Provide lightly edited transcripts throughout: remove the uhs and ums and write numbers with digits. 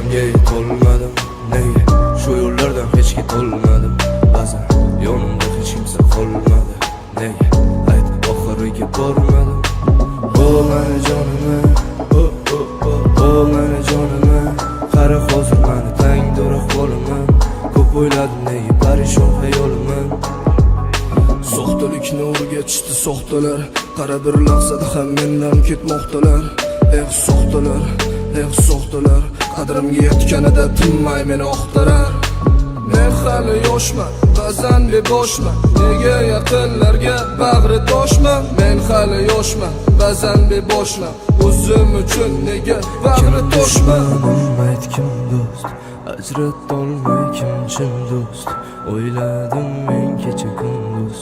senga yetolmadim. Nega shu yo'llardan hech ketolmadim? Ba'zan yonimda hech kimsa qolmadi. Nega ayt oxiriga bormadim? O mani jonimni, o mani jonimni, qara hozir mani tangdir ahvolimni. Ko'p o'yladim, nega parishon hayolimni. Soxtalikni o'rgatishdi soxtalar, qara bir lahzada ham mendan ketmoqdalar. Soxtalar, soxtalar, qadrimga yetganida tinmay meni oqtarar. Men hali yoshman, ba'zan beboshman, nega yaqinlarga bag'ri toshman. Men hali yoshman, ba'zan beboshman, o'zim uchun nega bag'ri toshman. Aytkim do'st, ajratolmay kim chin do'st. O'yladim men kecha kunduz,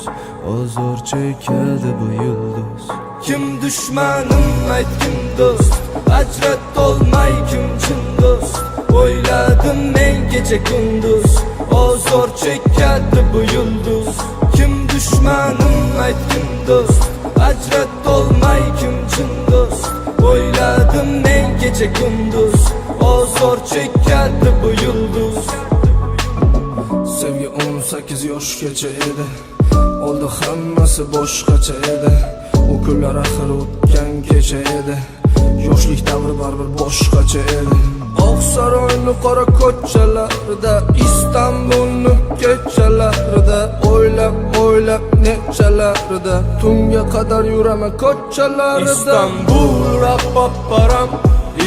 ozor chekadi bu yulduz. Kim dushmanim aytkim do'st, ajratolmay kim chin do'st. O'yladim men kecha kunduz, ozor chekadi bu yulduz. Kim dushmanim aytkim do'st, ajratolmay kim chin do'st. O'yladim men kecha kunduz, ozor chekadi bu yulduz. Sevgi 18 yoshgacha edi, oldi hammasi boshqacha edi. O kunlar axir o'tgan kecha edi, yoshlik davri baribir boshqacha edi. Oqsaroyni qora ko'chalarida, Istanbulni kechalarida, o'ylab nechalarida, tunga qadar yuraman ko'chalarida. Istanbul rappaparam,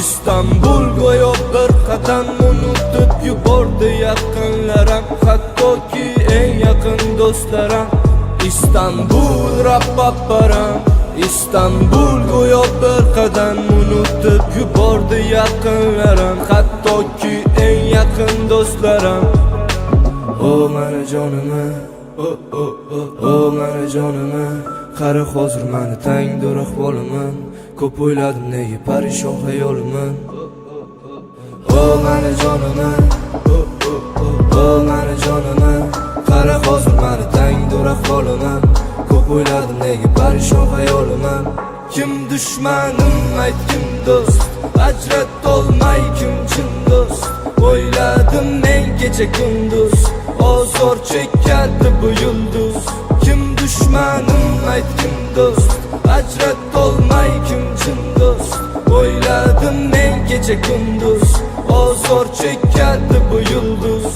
Istanbul go'yo bir qadam unutib yubordi yaqinlarim, hattoki eng yaqin do'stlarim. Istanbul rappaparam, Istanbul go'yo bir qadam unutib yubordi yaqinlarim, hattoki eng yaqin do'stlarim. O mani jonimni, o mani jonimni, qara hozir mani tangdir ahvolimni. Ko'p o'yladim, nega parishon hayolimni. O mani jonimni, o mani jonimni, qara hozir mani tangdir ahvolimni. Ko'p o'yladim, nega parishon hayolimni. Kim dushmanim aytkim do'st, ajratolmay kim chin do'st. O'yladim men kecha kunduz, ozor chekadi bu yulduz. Kim dushmanim aytkim do'st, ajratolmay kim chin do'st. O'yladim men kecha kunduz, ozor chekadi bu yulduz.